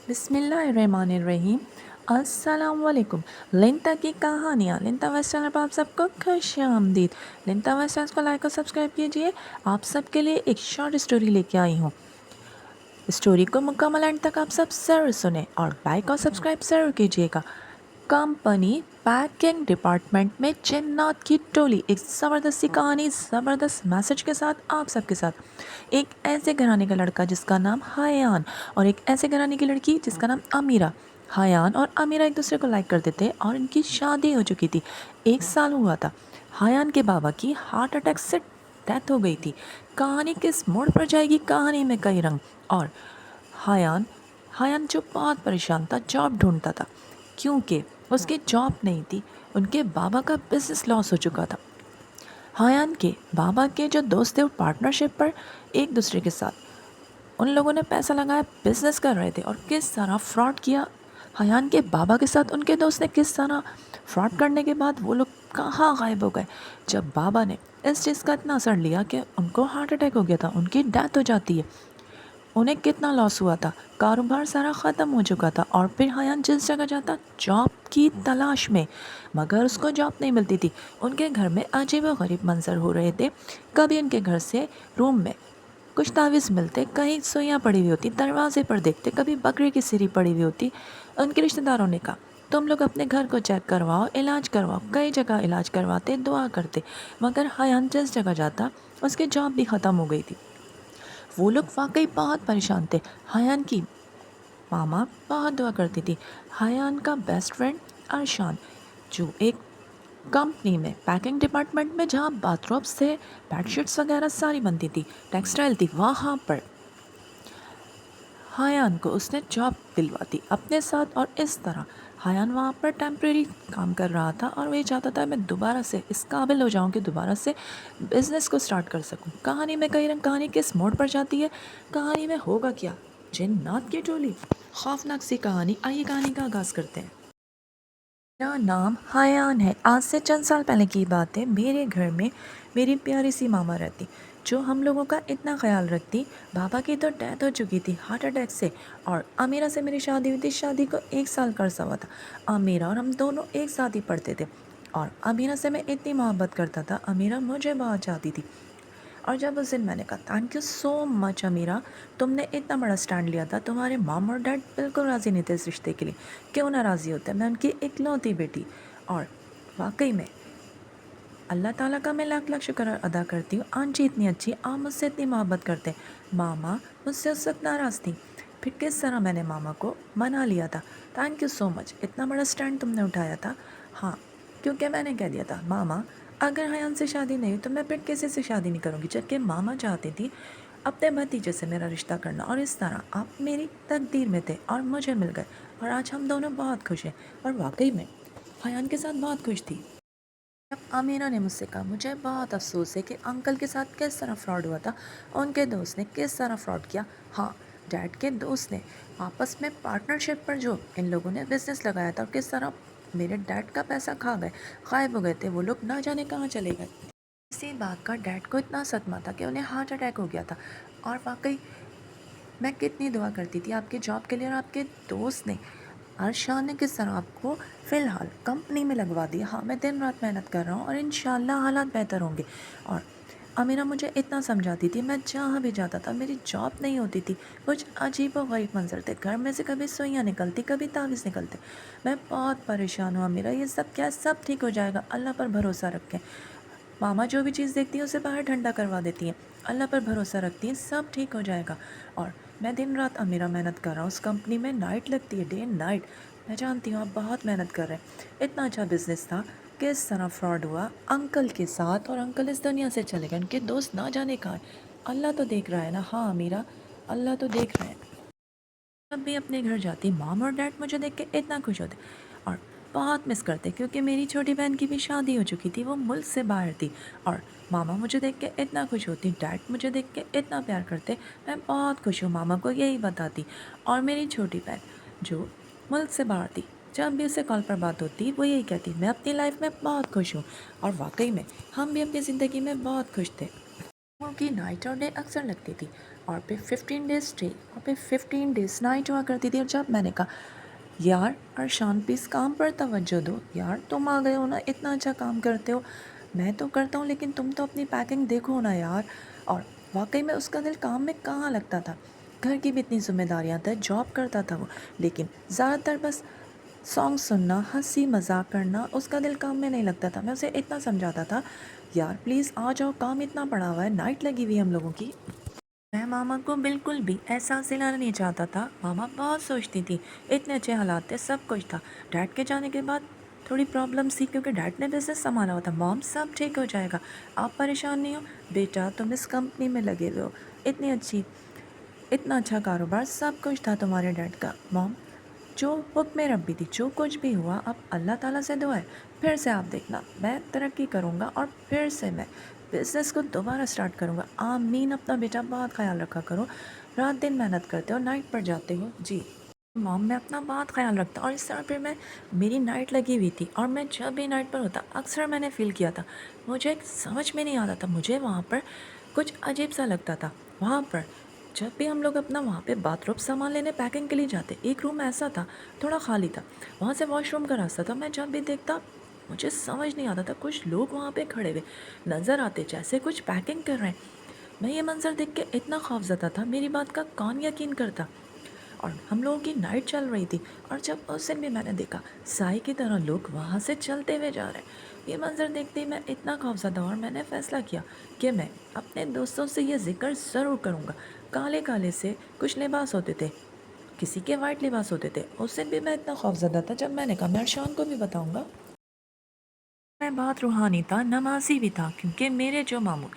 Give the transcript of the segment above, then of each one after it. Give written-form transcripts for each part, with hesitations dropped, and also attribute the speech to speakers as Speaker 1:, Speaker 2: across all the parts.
Speaker 1: بسم اللہ الرحمن الرحیم۔ السلام علیکم۔ لنتا کی کہانیاں، لنتا ویسٹ چینل پر آپ سب کو خوش آمدید۔ لنتا ویسٹ چینل کو لائک اور سبسکرائب کیجیے۔ آپ سب کے لیے ایک شارٹ اسٹوری لے کے آئی ہوں۔ اسٹوری کو مکمل اینڈ تک آپ سب ضرور سنیں اور لائک اور سبسکرائب ضرور کیجیے گا۔ کمپنی پیکنگ ڈپارٹمنٹ میں جنات کی ٹولی، ایک زبردست کہانی زبردست میسج کے ساتھ آپ سب کے ساتھ۔ ایک ایسے گھرانے کا لڑکا جس کا نام حیان اور ایک ایسے گھرانے کی لڑکی جس کا نام امیرہ۔ حیان اور امیرہ ایک دوسرے کو لائک کرتے تھے اور ان کی شادی ہو چکی تھی، 1 سال ہوا تھا۔ حیان کے بابا کی ہارٹ اٹیک سے ڈیتھ ہو گئی تھی۔ کہانی کس موڑ پر جائے گی، کہانی میں کئی رنگ۔ اور حیان جو بہت پریشان تھا، جاب ڈھونڈتا تھا کیونکہ اس کی جاب نہیں تھی، ان کے بابا کا بزنس لاس ہو چکا تھا۔ حیان کے بابا کے جو دوست تھے وہ پارٹنرشپ پر ایک دوسرے کے ساتھ ان لوگوں نے پیسہ لگایا، بزنس کر رہے تھے اور کس طرح فراڈ کیا حیان کے بابا کے ساتھ ان کے دوست نے، کس طرح فراڈ کرنے کے بعد وہ لوگ کہاں غائب ہو گئے۔ جب بابا نے اس چیز کا اتنا اثر لیا کہ ان کو ہارٹ اٹیک ہو گیا تھا، ان کی ڈیتھ ہو جاتی ہے، انہیں کتنا لاس ہوا تھا، کاروبار سارا ختم ہو چکا تھا۔ اور پھر حیان جس جگہ جاتا جاب کی تلاش میں، مگر اس کو جاب نہیں ملتی تھی۔ ان کے گھر میں عجیب و غریب منظر ہو رہے تھے۔ کبھی ان کے گھر سے روم میں کچھ تعویذ ملتے، کہیں سوئیاں پڑی ہوئی ہوتی، دروازے پر دیکھتے، کبھی بکری کی سری پڑی ہوئی ہوتی۔ ان کے رشتہ داروں نے کہا تم لوگ اپنے گھر کو چیک کرواؤ، علاج کرواؤ۔ کئی جگہ علاج کرواتے، دعا کرتے، مگر حیان جس جگہ جاتا اس کی جاب بھی ختم ہو گئی تھی۔ وہ لوگ واقعی بہت پریشان تھے۔ حیان کی ماما بہت دعا کرتی تھی۔ حیان کا بیسٹ فرینڈ ارشان، جو ایک کمپنی میں پیکنگ ڈپارٹمنٹ میں جہاں باتھ روبس تھے، بیڈ شیٹس وغیرہ ساری بنتی تھی، ٹیکسٹائل تھی، وہاں پر حیان کو اس نے جاب دلوا دی اپنے ساتھ۔ اور اس طرح حیان وہاں پر ٹیمپریری کام کر رہا تھا اور وہ یہ چاہتا تھا میں دوبارہ سے اس قابل ہو جاؤں کہ دوبارہ سے بزنس کو سٹارٹ کر سکوں۔ کہانی میں کئی رنگ، کہانی کس موڑ پر جاتی ہے، کہانی میں ہوگا کیا، جنات کی ٹولی، خوفناک سی کہانی۔ آئیے کہانی کا آغاز کرتے ہیں۔ میرا نام حیان ہے۔ آج سے چند سال پہلے کی بات ہے، میرے گھر میں میری پیاری سی ماما رہتی جو ہم لوگوں کا اتنا خیال رکھتی۔ بابا کی تو ڈیتھ ہو چکی تھی ہارٹ اٹیک سے، اور امیرہ سے میری شادی ہوئی تھی۔ شادی کو 1 سال کا عرصہ ہوا تھا۔ امیرہ اور ہم دونوں ایک ساتھ ہی پڑھتے تھے اور امیرہ سے میں اتنی محبت کرتا تھا، امیرہ مجھے بہت چاہتی تھی۔ اور جب اس دن میں نے کہا تھینک یو سو مچ امیرہ، تم نے اتنا بڑا سٹینڈ لیا تھا، تمہارے مام اور ڈیڈ بالکل راضی نہیں تھے اس رشتے کے لیے، کیوں نہ راضی ہوتے، میں ان کی اکلوتی بیٹی۔ اور واقعی میں اللہ تعالیٰ کا میں لاکھ لاکھ شکر ادا کرتی ہوں، آنٹی اتنی اچھی، آپ مجھ سے اتنی محبت کرتے۔ ماما مجھ سے اس وقت ناراض تھی، پھر کس طرح میں نے ماما کو منا لیا تھا۔ تھینک یو سو مچ، اتنا بڑا سٹینڈ تم نے اٹھایا تھا۔ ہاں، کیونکہ میں نے کہہ دیا تھا ماما اگر حیان سے شادی نہیں ہوئی تو میں پھر کسی سے شادی نہیں کروں گی، جبکہ ماما چاہتی تھی اپنے بھتیجے سے میرا رشتہ کرنا، اور اس طرح آپ میری تقدیر میں تھے اور مجھے مل گئے، اور آج ہم دونوں بہت خوش ہیں۔ اور واقعی میں حیان کے ساتھ بہت خوش تھی۔ جب امیرہ نے مجھ سے کہا مجھے بہت افسوس ہے کہ انکل کے ساتھ کس طرح فراڈ ہوا تھا، ان کے دوست نے کس طرح فراڈ کیا۔ ہاں، ڈیڈ کے دوست نے آپس میں پارٹنرشپ پر جو ان لوگوں نے بزنس لگایا تھا، اور کس طرح میرے ڈیڈ کا پیسہ کھا گئے، غائب ہو گئے تھے وہ لوگ، نہ جانے کہاں چلے گئے۔ اسی بات کا ڈیڈ کو اتنا صدمہ تھا کہ انہیں ہارٹ اٹیک ہو گیا تھا۔ اور واقعی میں کتنی دعا کرتی تھی آپ کے جاب کے لیے، اور آپ کے دوست نے ارشان نے کس طرح آپ کو فی الحال کمپنی میں لگوا دیا۔ ہاں، میں دن رات محنت کر رہا ہوں اور انشاءاللہ حالات بہتر ہوں گے۔ اور امیرہ مجھے اتنا سمجھاتی تھی، میں جہاں بھی جاتا تھا میری جاب نہیں ہوتی تھی، کچھ عجیب و غریب منظر تھے، گھر میں سے کبھی سوئیاں نکلتی، کبھی تعویذ نکلتے۔ میں بہت پریشان ہوں امیرہ، یہ سب کیا، سب ٹھیک ہو جائے گا، اللہ پر بھروسہ رکھیں۔ ماما جو بھی چیز دیکھتی ہیں اسے باہر ٹھنڈا کروا دیتی ہیں، اللہ پر بھروسہ رکھتی ہیں، سب ٹھیک ہو جائے گا۔ اور میں دن رات امیرہ محنت کر رہا ہوں، اس کمپنی میں نائٹ لگتی ہے، ڈے اینڈ نائٹ۔ میں جانتی ہوں آپ بہت محنت کر رہے ہیں، اتنا اچھا بزنس تھا، کس طرح فراڈ ہوا انکل کے ساتھ، اور انکل اس دنیا سے چلے گئے، ان کے دوست نہ جانے کہاں ہیں۔ اللہ تو دیکھ رہا ہے نا، ہاں امیرہ، اللہ تو دیکھ رہے ہیں۔ جب بھی اپنے گھر جاتی، مام اور ڈیڈ مجھے دیکھ کے اتنا خوش ہوتے اور بہت مس کرتے، کیونکہ میری چھوٹی بہن کی بھی شادی ہو چکی تھی، وہ ملک سے باہر تھی۔ اور ماما مجھے دیکھ کے اتنا خوش ہوتی، ڈیڈ مجھے دیکھ کے اتنا پیار کرتے، میں بہت خوش ہوں، ماما کو یہی بتاتی۔ اور میری چھوٹی بہن جو ملک سے باہر تھی، جب بھی اسے کال پر بات ہوتی وہ یہی کہتی میں اپنی لائف میں بہت خوش ہوں۔ اور واقعی میں ہم بھی اپنی زندگی میں بہت خوش تھے، کی نائٹ اور ڈے اکثر لگتی تھی، اور پھر 15 days اسٹے اور پھر 15 days نائٹ ہوا کرتی تھی۔ اور جب میں نے کہا یار ارشان پلیز کام پر توجہ دو، یار تم آ گئے ہو نا، اتنا اچھا کام کرتے ہو، میں تو کرتا ہوں لیکن تم تو اپنی پیکنگ دیکھو نا یار۔ اور واقعی میں اس کا دل کام میں کہاں لگتا تھا، گھر کی بھی اتنی ذمہ داریاں تھیں، جاب کرتا تھا وہ، لیکن زیادہ تر بس سانگ سننا، ہنسی مذاق کرنا، اس کا دل کام میں نہیں لگتا تھا۔ میں اسے اتنا سمجھاتا تھا یار پلیز آ جاؤ، کام اتنا پڑا ہوا ہے، نائٹ لگی ہوئی ہے ہم لوگوں کی۔ میں ماما کو بالکل بھی احساس دلانا نہیں چاہتا تھا، ماما بہت سوچتی تھی، اتنے اچھے حالات تھے، سب کچھ تھا۔ ڈیڈ کے جانے کے بعد تھوڑی پرابلم تھی کیونکہ ڈیڈ نے بزنس سنبھالا ہوا تھا۔ مام سب ٹھیک ہو جائے گا، آپ پریشان نہیں ہو بیٹا، تم اس کمپنی میں لگے ہوئے ہو، اتنا اچھا کاروبار، سب کچھ تھا تمہارے ڈیڈ کا۔ مام جو حکم ربی تھی، جو کچھ بھی ہوا اب اللہ تعالیٰ سے دعا ہے، پھر سے آپ دیکھنا میں ترقی کروں گا اور پھر سے میں بزنس کو دوبارہ سٹارٹ کروں گا، آمین۔ اپنا بیٹا بہت خیال رکھا کرو، رات دن محنت کرتے ہو، نائٹ پر جاتے ہو جی۔ مام میں اپنا بہت خیال رکھتا، اور اس طرح پھر میری نائٹ لگی ہوئی تھی، اور میں جب بھی نائٹ پر ہوتا اکثر میں نے فیل کیا تھا، مجھے سمجھ میں نہیں آتا تھا، مجھے وہاں پر کچھ عجیب سا لگتا تھا۔ وہاں پر جب بھی ہم لوگ اپنا وہاں پہ باتھ روم سامان لینے پیکنگ کے لیے جاتے، ایک روم ایسا تھا تھوڑا خالی تھا، وہاں سے واش روم کا راستہ تھا، میں جب بھی دیکھتا مجھے سمجھ نہیں آتا تھا، کچھ لوگ وہاں پہ کھڑے ہوئے نظر آتے جیسے کچھ پیکنگ کر رہے ہیں۔ میں یہ منظر دیکھ کے اتنا خوف زدہ تھا، میری بات کا کون یقین کرتا؟ اور ہم لوگوں کی نائٹ چل رہی تھی، اور جب اس دن بھی میں نے دیکھا سائے کی طرح لوگ وہاں سے چلتے ہوئے جا رہے ہیں، یہ منظر دیکھتے ہی میں اتنا خوف زدہ ہوا، اور میں نے فیصلہ کیا کہ میں اپنے دوستوں سے یہ ذکر ضرور کروں گا۔ کالے کالے سے کچھ لباس ہوتے تھے، کسی کے وائٹ لباس ہوتے تھے، اس دن بھی میں اتنا خوف زدہ تھا، جب میں نے کہا میں ارشان کو بھی بتاؤں گا۔ میں بہت روحانی تھا، نمازی بھی تھا، کیونکہ میرے جو ماموں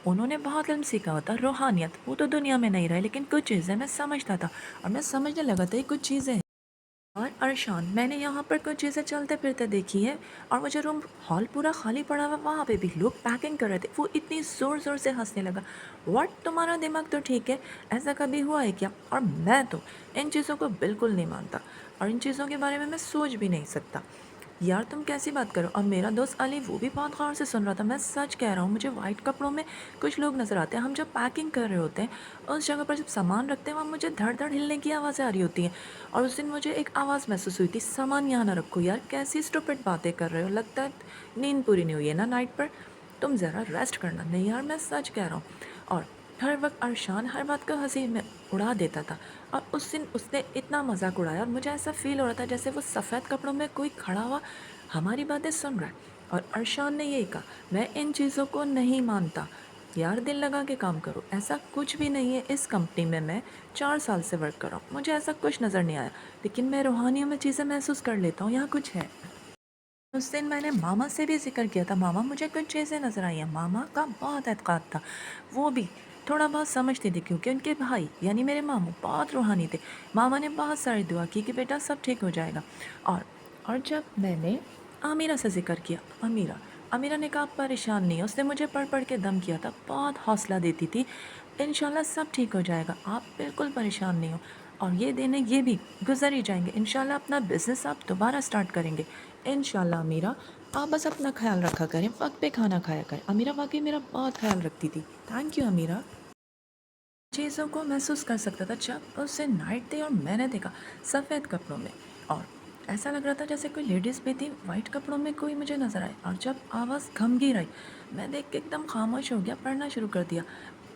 Speaker 1: انہوں نے بہت علم سیکھا ہوتا، روحانیت، وہ تو دنیا میں نہیں رہے لیکن کچھ چیزیں میں سمجھتا تھا، اور میں سمجھنے لگا تھا یہ کچھ چیزیں ہیں۔ اور ارشان میں نے یہاں پر کچھ چیزیں چلتے پھرتے دیکھی ہے، اور مجھے روم ہال پورا خالی پڑا ہوا، وہاں پہ بھی لوگ پیکنگ کر رہے تھے، وہ اتنی زور زور سے ہنسنے لگا، واٹ تمہارا دماغ تو ٹھیک ہے، ایسا کبھی ہوا ہے کیا؟ اور میں تو ان چیزوں کو بالکل نہیں مانتا، اور ان چیزوں کے بارے میں سوچ بھی نہیں سکتا، یار تم کیسی بات کرو؟ اور میرا دوست علی وہ بھی بہت غور سے سن رہا تھا، میں سچ کہہ رہا ہوں، مجھے وائٹ کپڑوں میں کچھ لوگ نظر آتے ہیں، ہم جب پیکنگ کر رہے ہوتے ہیں اس جگہ پر جب سامان رکھتے ہیں وہاں مجھے دھڑ دھڑ ہلنے کی آوازیں آ رہی ہوتی ہیں، اور اس دن مجھے ایک آواز محسوس ہوئی تھی، سامان یہاں نہ رکھو یار، کیسی اسٹوپڈ باتیں کر رہے ہو، لگتا ہے نیند پوری نہیں ہوئی ہے نا نائٹ پر، تم ذرا ریسٹ کرنا۔ نہیں یار میں سچ کہہ رہا ہوں۔ اور ہر وقت ارشان ہر بات کو ہنسی میں اڑا دیتا تھا، اور اس دن اس نے اتنا مذاق اڑایا، اور مجھے ایسا فیل ہو رہا تھا جیسے وہ سفید کپڑوں میں کوئی کھڑا ہوا ہماری باتیں سن رہا ہے۔ اور ارشان نے یہی کہا میں ان چیزوں کو نہیں مانتا، یار دل لگا کے کام کرو، ایسا کچھ بھی نہیں ہے، اس کمپنی میں 4 سال سے ورک کر رہا ہوں، مجھے ایسا کچھ نظر نہیں آیا، لیکن میں روحانیوں میں چیزیں محسوس کر لیتا ہوں، یہاں کچھ ہے۔ اس دن میں نے ماما سے بھی ذکر کیا تھا، ماما مجھے کچھ چیزیں نظر آئی ہیں، ماما کا بہت اعتقاد تھا، وہ بھی تھوڑا بہت سمجھتے تھے کیونکہ ان کے بھائی یعنی میرے ماموں بہت روحانی تھے، ماما نے بہت ساری دعا کی کہ بیٹا سب ٹھیک ہو جائے گا۔ اور جب میں نے امیرہ سے ذکر کیا، امیرہ نے کہا آپ پریشان نہیں، اس نے مجھے پڑھ پڑھ کے دم کیا تھا، بہت حوصلہ دیتی تھی، انشاءاللہ سب ٹھیک ہو جائے گا، آپ بالکل پریشان نہیں ہو، اور یہ دن ہے یہ بھی گزر ہی جائیں گے، انشاءاللہ اپنا بزنس آپ دوبارہ سٹارٹ کریں گے انشاءاللہ۔ امیرہ آپ بس اپنا خیال رکھا کریں، وقت پہ کھانا کھایا کریں۔ امیرہ واقعی میرا بہت خیال رکھتی تھی، تھینک یو امیرہ۔ چیزوں کو محسوس کر سکتا تھا جب اس سے نائٹ تھی اور میں نے دیکھا سفید کپڑوں میں، اور ایسا لگ رہا تھا جیسے کوئی لیڈیز بھی تھی وائٹ کپڑوں میں، کوئی مجھے نظر آئے، اور جب آواز گھمگیر آئی میں دیکھ کے ایک دم خاموش ہو گیا، پڑھنا شروع کر دیا۔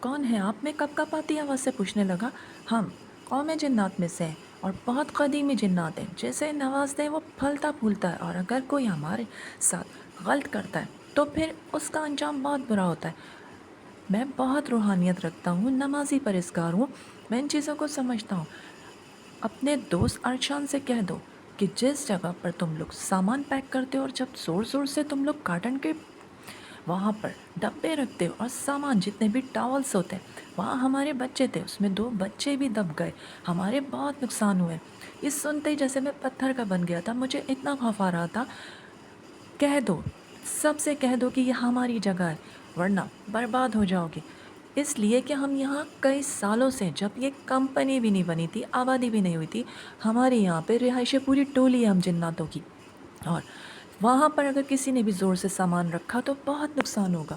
Speaker 1: کون ہے آپ؟ میں کب کب آتی آواز سے پوچھنے لگا۔ ہم قوم جنات میں سے ہیں، اور بہت قدیمی جنات ہیں، جیسے نوازتے ہیں وہ پھلتا پھولتا ہے، اور اگر کوئی ہمارے ساتھ غلط کرتا ہے تو پھر اس کا انجام بہت برا ہوتا ہے۔ میں بہت روحانیت رکھتا ہوں، نمازی پرہیزگار ہوں، میں ان چیزوں کو سمجھتا ہوں۔ اپنے دوست ارشان سے کہہ دو کہ جس جگہ پر تم لوگ سامان پیک کرتے ہو اور جب زور زور سے تم لوگ کارٹن کے وہاں پر ڈبے رکھتے ہو اور سامان جتنے بھی ٹاولس ہوتے ہیں، وہاں ہمارے بچے تھے، اس میں 2 بچے بھی دب گئے، ہمارے بہت نقصان ہوئے۔ یہ سنتے ہی جیسے میں پتھر کا بن گیا تھا، مجھے اتنا خوف آ رہا تھا، کہہ دو، سب سے کہہ دو کہ یہ ہماری جگہ ہے، ورنہ برباد ہو جاؤ گے۔ اس لیے کہ ہم یہاں کئی سالوں سے، جب یہ کمپنی بھی نہیں بنی تھی، آبادی بھی نہیں ہوئی تھی، ہمارے یہاں پہ رہائش پوری ٹولی ہے ہم جناتوں کی، اور وہاں پر اگر کسی نے بھی زور سے سامان رکھا تو بہت نقصان ہوگا۔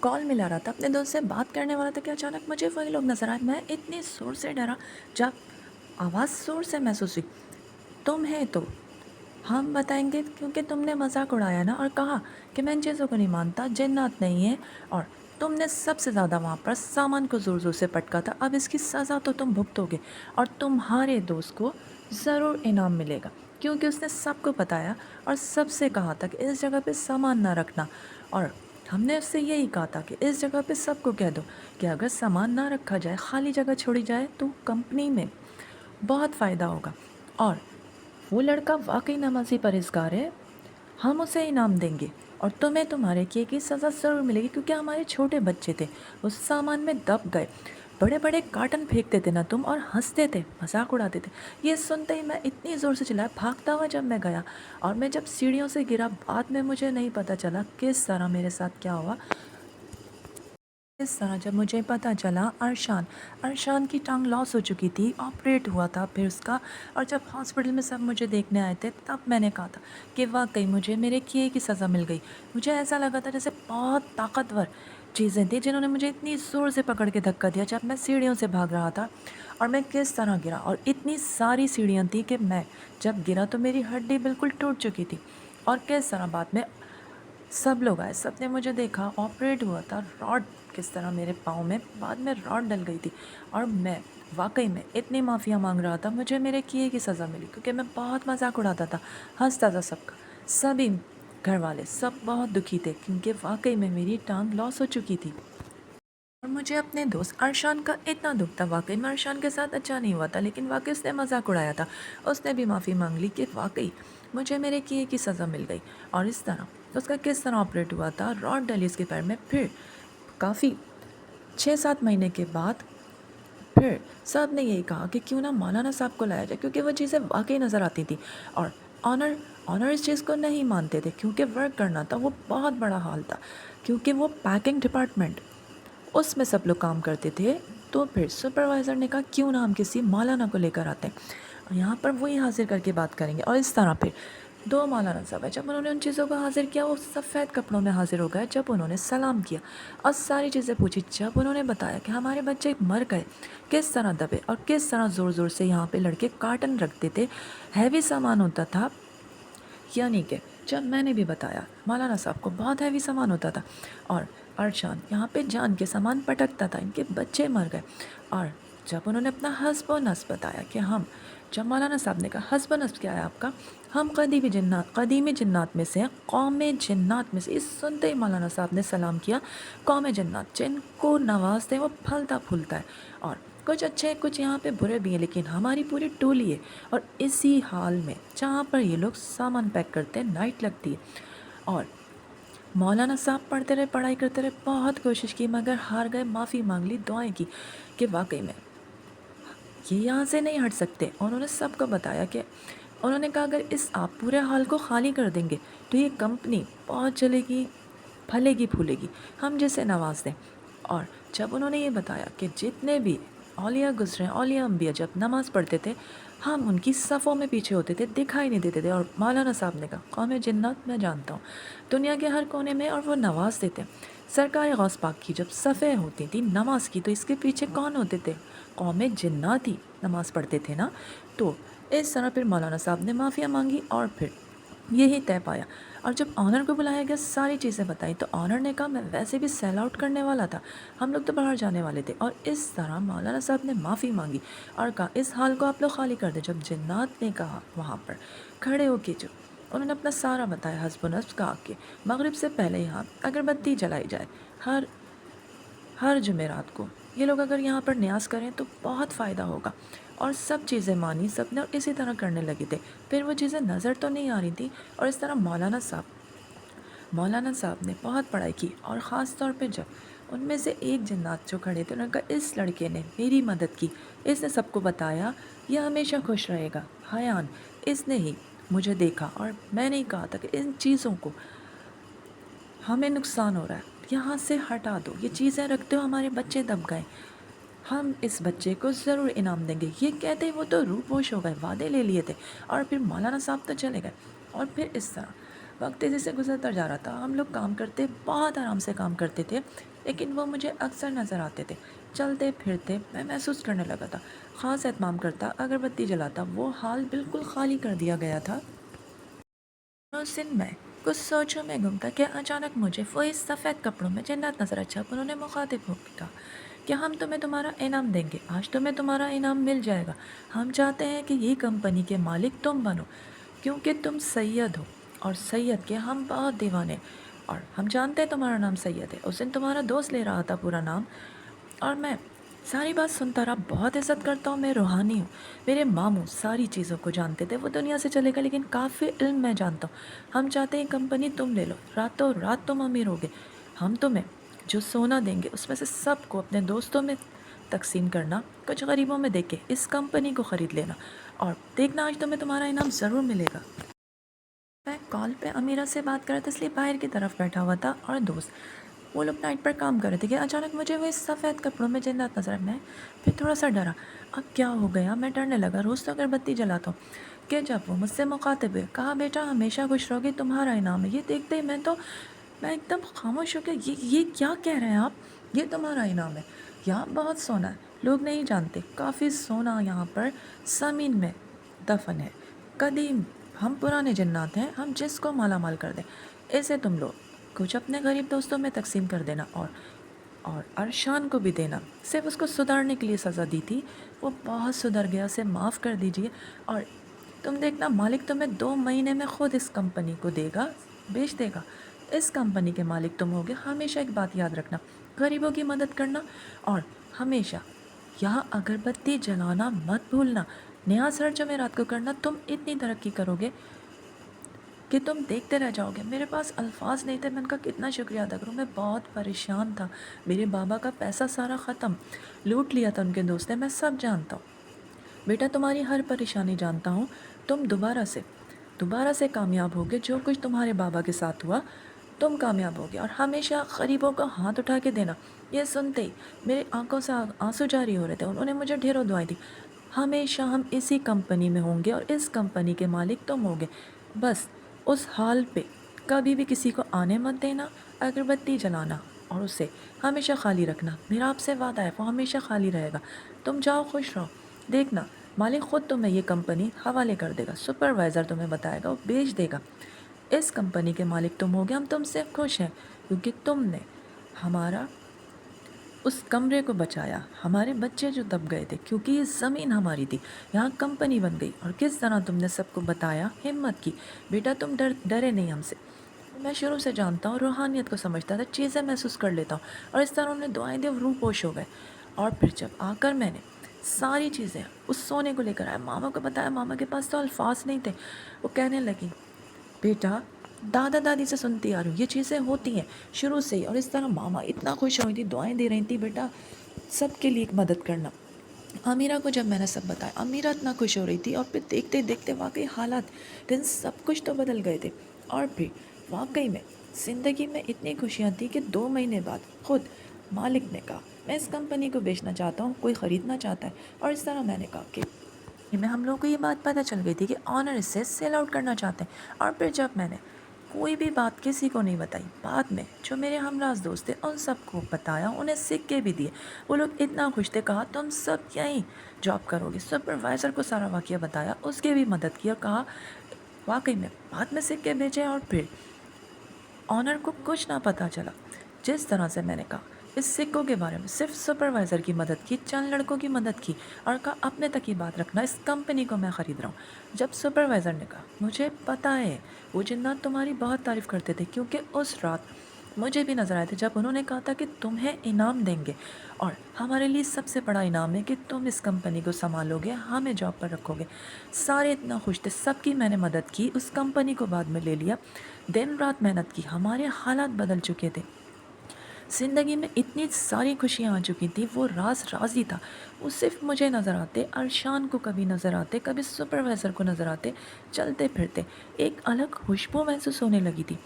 Speaker 1: کال ملا رہا تھا، اپنے دوست سے بات کرنے والا تھا کہ اچانک مجھے وہی لوگ نظر آئے۔ میں اتنی زور سے ڈرا، جب آواز زور سے محسوس ہوئی، تم ہے تو ہم بتائیں گے کیونکہ تم نے مذاق اڑایا نا اور کہا کہ میں ان چیزوں کو نہیں مانتا، جنات نہیں ہے، اور تم نے سب سے زیادہ وہاں پر سامان کو زور زور سے پٹکا تھا، اب اس کی سزا تو تم بھگتو گے اور تمہارے دوست کو ضرور انعام ملے گا، کیونکہ اس نے سب کو بتایا اور سب سے کہا تھا کہ اس جگہ پہ سامان نہ رکھنا، اور ہم نے اس سے یہی کہا تھا کہ اس جگہ پہ سب کو کہہ دو کہ اگر سامان نہ رکھا جائے، خالی جگہ چھوڑی جائے تو کمپنی میں بہت فائدہ ہوگا، اور وہ لڑکا واقعی نمازی پرہیزگار ہے، ہم اسے انعام دیں گے اور تمہیں تمہارے کیے کی سزا ضرور ملے گی، کیونکہ ہمارے چھوٹے بچے تھے اس سامان میں دب گئے، بڑے بڑے کارٹن پھینکتے تھے نا تم اور ہنستے تھے، مذاق اڑاتے تھے۔ یہ سنتے ہی میں اتنی زور سے چلایا، بھاگتا ہوا جب میں گیا، اور میں جب سیڑھیوں سے گرا، بعد میں مجھے نہیں پتہ چلا کس طرح میرے ساتھ کیا ہوا۔ اس طرح جب مجھے پتہ چلا، ارشان کی ٹانگ لاس ہو چکی تھی، آپریٹ ہوا تھا پھر اس کا، اور جب ہاسپٹل میں سب مجھے دیکھنے آئے تھے تب میں نے کہا تھا کہ واقعی مجھے میرے کیے کی سزا مل گئی۔ مجھے ایسا لگا تھا جیسے بہت طاقتور چیزیں تھیں جنہوں نے مجھے اتنی زور سے پکڑ کے دھکا دیا جب میں سیڑھیوں سے بھاگ رہا تھا، اور میں کس طرح گرا، اور اتنی ساری سیڑھیاں تھیں کہ میں جب گرا تو میری ہڈی بالکل ٹوٹ چکی تھی، اور کس طرح بعد میں سب لوگ آئے، سب نے مجھے دیکھا، آپریٹ ہوا تھا، راڈ کس طرح میرے پاؤں میں بعد میں راڈ ڈل گئی تھی، اور میں واقعی میں اتنی معافیاں مانگ رہا تھا، مجھے میرے کیے کی سزا ملی، کیونکہ میں بہت مذاق اڑاتا تھا، ہنستا تھا سب کا، سبھی گھر والے سب بہت دکھی تھے کیونکہ واقعی میں میری ٹانگ لاس ہو چکی تھی، اور مجھے اپنے دوست ارشان کا اتنا دکھ تھا۔ واقعی میں ارشان کے ساتھ اچھا نہیں ہوا تھا، لیکن واقعی اس نے مذاق اڑایا تھا، اس نے بھی معافی مانگ لی کہ واقعی مجھے میرے کیے کی سزا مل گئی، اور اس طرح اس کا کس طرح آپریٹ ہوا تھا، راڈ ڈلی اس کے پیر میں، پھر کافی 6-7 مہینے کے بعد پھر سب نے یہی کہا کہ کیوں نہ مولانا صاحب کو لایا جائے، کیونکہ وہ چیزیں واقعی نظر آتی تھیں، اور آنر اس چیز کو نہیں مانتے تھے کیونکہ ورک کرنا تھا، وہ بہت بڑا حال تھا، کیونکہ وہ پیکنگ ڈپارٹمنٹ اس میں سب لوگ کام کرتے تھے، تو پھر سپروائزر نے کہا کیوں نہ ہم کسی مولانا کو لے کر آتے ہیں، یہاں پر وہی حاضر کر کے بات کریں گے، اور اس طرح پھر 2 مولانا صاحب ہے، جب انہوں نے ان چیزوں کو حاضر کیا، وہ سفید کپڑوں میں حاضر ہو گئے، جب انہوں نے سلام کیا اور ساری چیزیں پوچھی، جب انہوں نے بتایا کہ ہمارے بچے مر گئے، کس طرح دبے اور کس طرح زور زور سے یہاں پہ لڑکے کارٹن رکھتے تھے، ہیوی سامان ہوتا تھا، یعنی کہ جب میں نے بھی بتایا مولانا صاحب کو بہت ہیوی سامان ہوتا تھا، اور ارشان یہاں پہ جان کے سامان پٹکتا تھا، ان کے بچے مر گئے، اور جب انہوں نے اپنا حسب و نصب بتایا کہ جب مولانا صاحب نے کہا حسب و نصب کیا ہے آپ کا، ہم قدیمی جنات میں سے ہیں، قوم جنات میں سے، اس سنتے ہی مولانا صاحب نے سلام کیا، قوم جنات جن کو نوازتے ہیں وہ پھلتا پھولتا ہے، اور کچھ اچھے کچھ یہاں پہ برے بھی ہیں، لیکن ہماری پوری ٹولی ہے، اور اسی حال میں جہاں پر یہ لوگ سامان پیک کرتے ہیں نائٹ لگتی ہے، اور مولانا صاحب پڑھتے رہے، پڑھائی کرتے رہے، بہت کوشش کی مگر ہار گئے، معافی مانگ لی، دعائیں کی کہ واقعی میں یہ یہاں سے نہیں ہٹ سکتے، اور انہوں نے سب کو بتایا کہ انہوں نے کہا اگر اس آپ پورے حال کو خالی کر دیں گے تو یہ کمپنی بہت چلے گی، پھلے گی پھولے گی، ہم جسے نواز دیں، اور جب انہوں نے یہ بتایا کہ جتنے بھی اولیاء گزرے، اولیاء انبیاء جب نماز پڑھتے تھے ہم ان کی صفوں میں پیچھے ہوتے تھے، دکھائی نہیں دیتے تھے، اور مولانا صاحب نے کہا قوم جنات میں جانتا ہوں دنیا کے ہر کونے میں، اور وہ نواز دیتے ہیں، سرکار غوث پاک کی جب صفیں ہوتی تھیں نماز کی تو اس کے پیچھے کون ہوتے تھے، قوم جنات ہی نماز پڑھتے تھے نا، تو اس طرح پھر مولانا صاحب نے معافیاں مانگی، اور پھر یہی طے پایا، اور جب آنر کو بلایا گیا ساری چیزیں بتائی تو آنر نے کہا میں ویسے بھی سیل آؤٹ کرنے والا تھا، ہم لوگ تو باہر جانے والے تھے، اور اس طرح مولانا صاحب نے معافی مانگی اور کہا اس حال کو آپ لوگ خالی کر دیں، جب جنات نے کہا وہاں پر کھڑے ہو کے جو انہوں نے اپنا سارا بتایا حسب و نصب، کہا کہ مغرب سے پہلے یہاں اگر بتی جلائی جائے ہر جمعرات کو، یہ لوگ اگر یہاں پر نیاز کریں تو بہت فائدہ ہوگا، اور سب چیزیں مانی سب نے، اور اسی طرح کرنے لگے تھے، پھر وہ چیزیں نظر تو نہیں آ رہی تھیں، اور اس طرح مولانا صاحب نے بہت پڑھائی کی، اور خاص طور پہ جب ان میں سے ایک جنات جو کھڑے تھے انہوں نے کہا اس لڑکے نے میری مدد کی، اس نے سب کو بتایا، یہ ہمیشہ خوش رہے گا، حیان اس نے ہی مجھے دیکھا، اور میں نے ہی کہا تھا کہ ان چیزوں کو ہمیں نقصان ہو رہا ہے، یہاں سے ہٹا دو، یہ چیزیں رکھتے ہو ہمارے بچے دب گئے، ہم اس بچے کو ضرور انعام دیں گے، یہ کہتے وہ تو روح پوش ہو گئے، وعدے لے لیے تھے، اور پھر مولانا صاحب تو چلے گئے، اور پھر اس طرح وقت تیزی سے گزرتا جا رہا تھا، ہم لوگ کام کرتے بہت آرام سے کام کرتے تھے، لیکن وہ مجھے اکثر نظر آتے تھے۔ چلتے پھرتے میں محسوس کرنے لگا تھا، خاص اہتمام کرتا، اگر بتی جلاتا، وہ حال بالکل خالی کر دیا گیا تھا۔ اس دن میں کچھ سوچوں میں گم تھا کہ اچانک مجھے وہی سفید کپڑوں میں جنات نظر اچھا، انہوں نے مخاطب ہو کہا کہ ہم تمہیں تمہارا انعام دیں گے، آج تمہیں تمہارا انعام مل جائے گا۔ ہم چاہتے ہیں کہ یہ کمپنی کے مالک تم بنو، کیونکہ تم سید ہو، اور سید کے ہم بہت دیوانے، اور ہم جانتے ہیں تمہارا نام سید ہے۔ اس دن تمہارا دوست لے رہا تھا پورا نام، اور میں ساری بات سنتا رہا۔ بہت عزت کرتا ہوں، میں روحانی ہوں، میرے ماموں ساری چیزوں کو جانتے تھے، وہ دنیا سے چلے گئے لیکن کافی علم میں جانتا ہوں۔ ہم چاہتے ہیں کمپنی تم لے لو، راتوں رات تم امیر ہوگے۔ ہم تمہیں جو سونا دیں گے اس میں سے سب کو اپنے دوستوں میں تقسیم کرنا، کچھ غریبوں میں دے کے اس کمپنی کو خرید لینا، اور دیکھنا آج تمہیں تمہارا انعام ضرور ملے گا۔ میں کال پہ امیرہ سے بات کر رہا تھا، اس لیے باہر کی طرف بیٹھا ہوا تھا، اور دوست وہ لوگ نائٹ پر کام کر رہے تھے کہ اچانک مجھے وہ اس سفید کپڑوں میں جنات نظر آئے۔ میں پھر تھوڑا سا ڈرا، اب کیا ہو گیا؟ میں ڈرنے لگا، روز تو اگر بتی جلاتا ہوں کہ جب وہ مجھ سے مخاطب ہوئے، کہا بیٹا ہمیشہ خوش رہو گے، تمہارا انعام ہے۔ یہ دیکھتے ہی میں ایک دم خاموش ہو گیا، یہ کیا کہہ رہے ہیں آپ؟ یہ تمہارا انعام ہے؟ یہاں بہت سونا ہے، لوگ نہیں جانتے، کافی سونا یہاں پر زمین میں دفن ہے، قدیم، ہم پرانے جنات ہیں، ہم جس کو مالا مال کر دیں، اسے تم لوگ کچھ اپنے غریب دوستوں میں تقسیم کر دینا، اور ارشان کو بھی دینا۔ صرف اس کو سدھارنے کے لیے سزا دی تھی، وہ بہت سدھر گیا، اسے معاف کر دیجئے، اور تم دیکھنا مالک تمہیں 2 مہینے میں خود اس کمپنی کو دے گا، بیچ دے گا۔ اس کمپنی کے مالک تم ہوگے۔ ہمیشہ ایک بات یاد رکھنا، غریبوں کی مدد کرنا، اور ہمیشہ یہاں اگربتی جلانا مت بھولنا۔ نیاز ہر جمعرات کو کرنا، تم اتنی ترقی کرو گے کہ تم دیکھتے رہ جاؤ گے۔ میرے پاس الفاظ نہیں تھے، میں ان کا کتنا شکریہ ادا کروں۔ میں بہت پریشان تھا، میرے بابا کا پیسہ سارا ختم، لوٹ لیا تھا ان کے دوست نے، میں سب جانتا ہوں بیٹا، تمہاری ہر پریشانی جانتا ہوں۔ تم دوبارہ سے کامیاب ہوگے، جو کچھ تمہارے بابا کے ساتھ ہوا تم کامیاب ہوگے، اور ہمیشہ غریبوں کو ہاتھ اٹھا کے دینا۔ یہ سنتے ہی میرے آنکھوں سے آنسو جاری ہو رہے تھے، انہوں نے مجھے ڈھیروں دعائیں دی۔ ہمیشہ ہم اسی کمپنی میں ہوں گے، اور اس کمپنی کے مالک تم ہوگے۔ بس اس حال پہ کبھی بھی کسی کو آنے مت دینا، اگربتی جلانا اور اسے ہمیشہ خالی رکھنا۔ میرا آپ سے وعدہ ہے، وہ ہمیشہ خالی رہے گا۔ تم جاؤ، خوش رہو، دیکھنا مالک خود تمہیں یہ کمپنی حوالے کر دے گا، سپروائزر تمہیں بتائے گا، وہ بیچ دے گا۔ اس کمپنی کے مالک تم ہوگے، ہم تم سے خوش ہیں، کیونکہ تم نے ہمارا اس کمرے کو بچایا، ہمارے بچے جو دب گئے تھے، کیونکہ یہ زمین ہماری تھی، یہاں کمپنی بن گئی، اور کس طرح تم نے سب کو بتایا، ہمت کی۔ بیٹا تم ڈرے نہیں ہم سے۔ میں شروع سے جانتا ہوں، روحانیت کو سمجھتا تھا، چیزیں محسوس کر لیتا ہوں، اور اس طرح انہوں نے دعائیں دی، روح پوش ہو گئے۔ اور پھر جب آ کر میں نے ساری چیزیں اس سونے کو لے کر آیا، ماما کو بتایا، ماما کے پاس تو الفاظ نہیں تھے، وہ کہنے لگی بیٹا دادا دادی سے سنتی آ رہی ہوں، یہ چیزیں ہوتی ہیں شروع سے ہی، اور اس طرح ماما اتنا خوش ہوئی تھی، دعائیں دے رہی تھی، بیٹا سب کے لیے ایک مدد کرنا۔ امیرہ کو جب میں نے سب بتایا، امیرہ اتنا خوش ہو رہی تھی، اور پھر دیکھتے دیکھتے واقعی حالات دن سب کچھ تو بدل گئے تھے، اور پھر واقعی میں زندگی میں اتنی خوشیاں تھیں کہ 2 مہینے بعد خود مالک نے کہا میں اس کمپنی کو بیچنا چاہتا ہوں، کوئی خریدنا چاہتا ہے، اور اس طرح میں نے کہا کہ میں ہم لوگوں کو یہ بات پتہ چل گئی تھی کہ آنر اس سے سیل آؤٹ کرنا چاہتے ہیں۔ اور پھر جب میں نے کوئی بھی بات کسی کو نہیں بتائی، بعد میں جو میرے ہمراز دوست تھے ان سب کو بتایا، انہیں سکے بھی دیے، وہ لوگ اتنا خوش تھے، کہا تم سب یہیں جاب کرو گے۔ سپروائزر کو سارا واقعہ بتایا، اس کی بھی مدد کی، اور کہا واقعی میں بعد میں سکے بھیجے، اور پھر آنر کو کچھ نہ پتہ چلا۔ جس طرح سے میں نے کہا اس سکوں کے بارے میں، صرف سپروائزر کی مدد کی، چند لڑکوں کی مدد کی، اور کہا اپنے تک ہی بات رکھنا، اس کمپنی کو میں خرید رہا ہوں۔ جب سپروائزر نے کہا مجھے پتہ ہے وہ جنات تمہاری بہت تعریف کرتے تھے، کیونکہ اس رات مجھے بھی نظر آئے تھے جب انہوں نے کہا تھا کہ تمہیں انعام دیں گے، اور ہمارے لیے سب سے بڑا انعام ہے کہ تم اس کمپنی کو سنبھالو گے، ہمیں جاب پر رکھو گے۔ سارے اتنا خوش تھے، سب کی میں نے مدد کی، اس کمپنی کو بعد میں لے لیا، دن رات محنت کی، ہمارے حالات بدل چکے تھے، زندگی میں اتنی ساری خوشیاں آ چکی تھیں، وہ راز ہی تھا، وہ صرف مجھے نظر آتے، ارشان کو کبھی نظر آتے، کبھی سپروائزر کو نظر آتے، چلتے پھرتے ایک الگ خوشبو محسوس ہونے لگی تھی،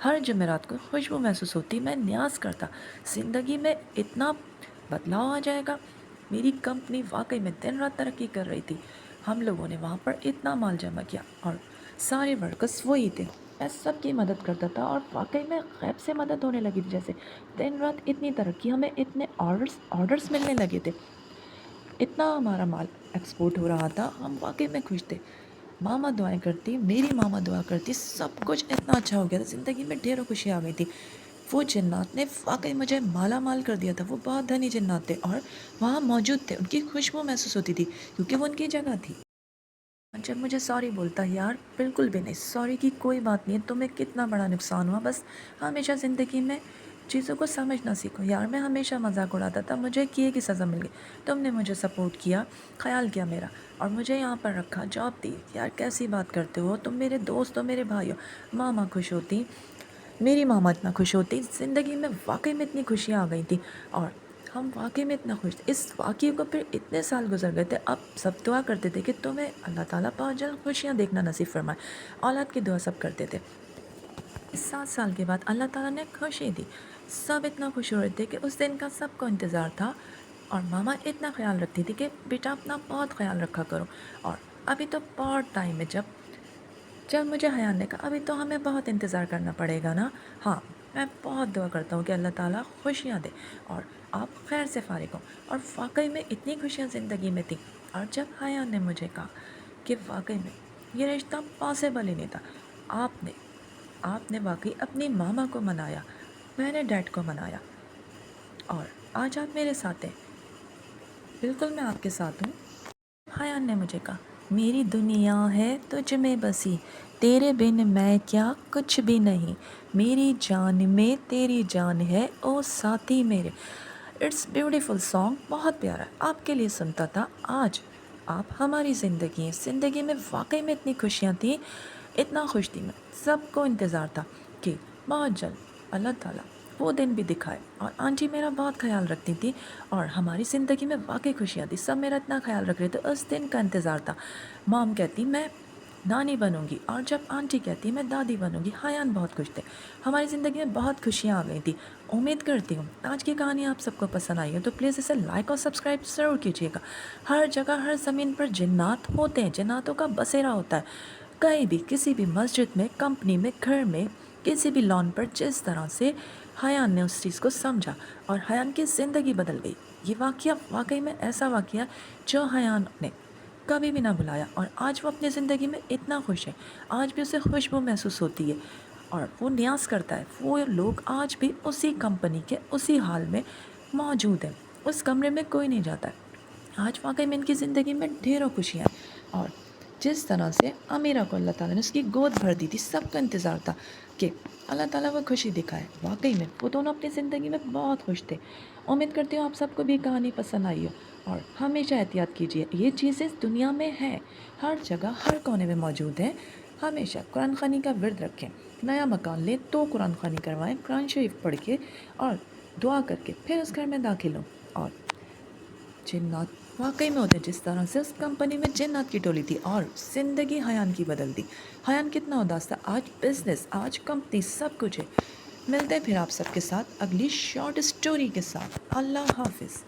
Speaker 1: ہر جمعرات کو خوشبو محسوس ہوتی، میں نیاز کرتا زندگی میں اتنا بدلاؤ آ جائے گا۔ میری کمپنی واقعی میں دن رات ترقی کر رہی تھی، ہم لوگوں نے وہاں پر اتنا مال جمع کیا، اور سارے ورکرز وہی تھے، میں سب کی مدد کرتا تھا اور واقعی میں غیب سے مدد ہونے لگی تھی، جیسے دن رات اتنی ترقی، ہمیں اتنے آرڈرس ملنے لگے تھے، اتنا ہمارا مال ایکسپورٹ ہو رہا تھا، ہم واقعی میں خوش تھے۔ ماما دعائیں کرتی، میری ماما دعا کرتی، سب کچھ اتنا اچھا ہو گیا تھا، زندگی میں ڈھیروں خوشی آ گئی تھی۔ وہ جنات نے واقعی مجھے مالا مال کر دیا تھا، وہ بہت دھنی جنات تھے اور وہاں موجود تھے، ان کی خوشبو محسوس ہوتی تھی کیونکہ وہ ان کی جگہ تھی۔ جب مجھے سوری بولتا، یار بالکل بھی نہیں، سوری کی کوئی بات نہیں ہے، تمہیں کتنا بڑا نقصان ہوا، بس ہمیشہ زندگی میں چیزوں کو سمجھنا سیکھو۔ یار میں ہمیشہ مذاق اڑاتا تھا، مجھے کیے کی سزا مل گئی، تم نے مجھے سپورٹ کیا، خیال کیا میرا، اور مجھے یہاں پر رکھا، جاب دی۔ یار کیسی بات کرتے ہو تم، میرے دوست ہو، میرے بھائی ہو۔ ماما خوش ہوتی، میری ماما اتنا خوش ہوتی، زندگی میں واقعی میں اتنی خوشیاں آ گئی تھیں اور ہم واقعی میں اتنا خوش تھے۔ اس واقعے کو پھر اتنے سال گزر گئے تھے، اب سب دعا کرتے تھے کہ تمہیں اللہ تعالیٰ بہت جلد خوشیاں دیکھنا نصیب فرمائے، اولاد کی دعا سب کرتے تھے۔ اس 7 سال کے بعد اللہ تعالیٰ نے خوشی دی، سب اتنا خوش ہو رہے تھے کہ اس دن کا سب کو انتظار تھا، اور ماما اتنا خیال رکھتی تھی کہ بیٹا اپنا بہت خیال رکھا کرو۔ اور ابھی تو بہت ٹائم ہے، جب مجھے حیان نے کہا ابھی تو ہمیں بہت انتظار کرنا پڑے گا نا، ہاں میں بہت دعا کرتا ہوں کہ اللہ تعالیٰ خوشیاں دے اور آپ خیر سے فارغ ہوں، اور واقعی میں اتنی خوشیاں زندگی میں تھیں۔ اور جب حیان نے مجھے کہا کہ واقعی میں یہ رشتہ پاسبل ہی نہیں تھا، آپ نے واقعی اپنی ماما کو منایا، میں نے ڈیڈ کو منایا، اور آج آپ میرے ساتھ ہیں، بالکل میں آپ کے ساتھ ہوں۔ حیان نے مجھے کہا میری دنیا ہے تجھ میں بسی، تیرے بن میں کیا کچھ بھی نہیں، میری جان میں تیری جان ہے او ساتھی میرے۔ اٹس بیوٹیفل سانگ، بہت پیارا ہے، آپ کے لیے سنتا تھا۔ آج آپ ہماری زندگی میں واقعی میں اتنی خوشیاں تھیں، اتنا خوش تھی میں، سب کو انتظار تھا کہ بہت جلد اللہ تعالیٰ وہ دن بھی دکھائے، اور آنٹی میرا بہت خیال رکھتی تھی اور ہماری زندگی میں واقعی خوشیاں تھی، سب میرا اتنا خیال رکھ رہے تھے، اس دن کا انتظار تھا۔ مام کہتی میں نانی بنوں گی، اور جب آنٹی کہتی میں دادی بنوں گی۔ حیان بہت خوش تھے، ہماری زندگی میں بہت خوشیاں آ گئی تھیں۔ امید کرتی ہوں آج کی کہانی آپ سب کو پسند آئی ہے، تو پلیز اسے لائک اور سبسکرائب ضرور کیجیے گا۔ ہر جگہ ہر زمین پر جنات ہوتے ہیں، جناتوں کا بسیرا ہوتا ہے، کہیں بھی کسی بھی مسجد میں، کمپنی میں، گھر میں، کسی بھی لان پر، جس طرح سے حیان نے اس چیز کو سمجھا اور حیان کی زندگی بدل گئی۔ یہ واقعہ واقعی میں ایسا واقعہ جو حیان نے کبھی بھی نہ بھلایا، اور آج وہ اپنی زندگی میں اتنا خوش ہے، آج بھی اسے خوشبو محسوس ہوتی ہے، اور وہ نیاز کرتا ہے وہ لوگ آج بھی اسی کمپنی کے اسی حال میں موجود ہیں، اس کمرے میں کوئی نہیں جاتا ہے۔ آج واقعی میں ان کی زندگی میں ڈھیروں خوشیاں ہیں، اور جس طرح سے امیرہ کو اللہ تعالیٰ نے اس کی گود بھر دی تھی، سب کا انتظار تھا کہ اللہ تعالیٰ وہ خوشی دکھائے۔ واقعی میں وہ دونوں اپنی زندگی میں بہت خوش تھے۔ امید کرتی ہوں آپ سب کو بھی کہانی پسند آئی ہو، اور ہمیشہ احتیاط کیجیے، یہ چیزیں دنیا میں ہیں، ہر جگہ ہر کونے میں موجود ہیں۔ ہمیشہ قرآن خوانی کا ورد رکھیں، نیا مکان لیں تو قرآن خوانی کروائیں، قرآن شریف پڑھ کے اور دعا کر کے پھر اس گھر میں داخل ہوں۔ اور جنات واقعی میں ہوتے ہیں، جس طرح سے اس کمپنی میں جنات کی ٹولی تھی اور زندگی حیان کی بدل دی۔ حیان کتنا اداس تھا، آج بزنس، آج کمپنی، سب کچھ ہے۔ ملتے ہیں پھر آپ سب کے ساتھ اگلی شارٹ اسٹوری کے ساتھ۔ اللہ حافظ۔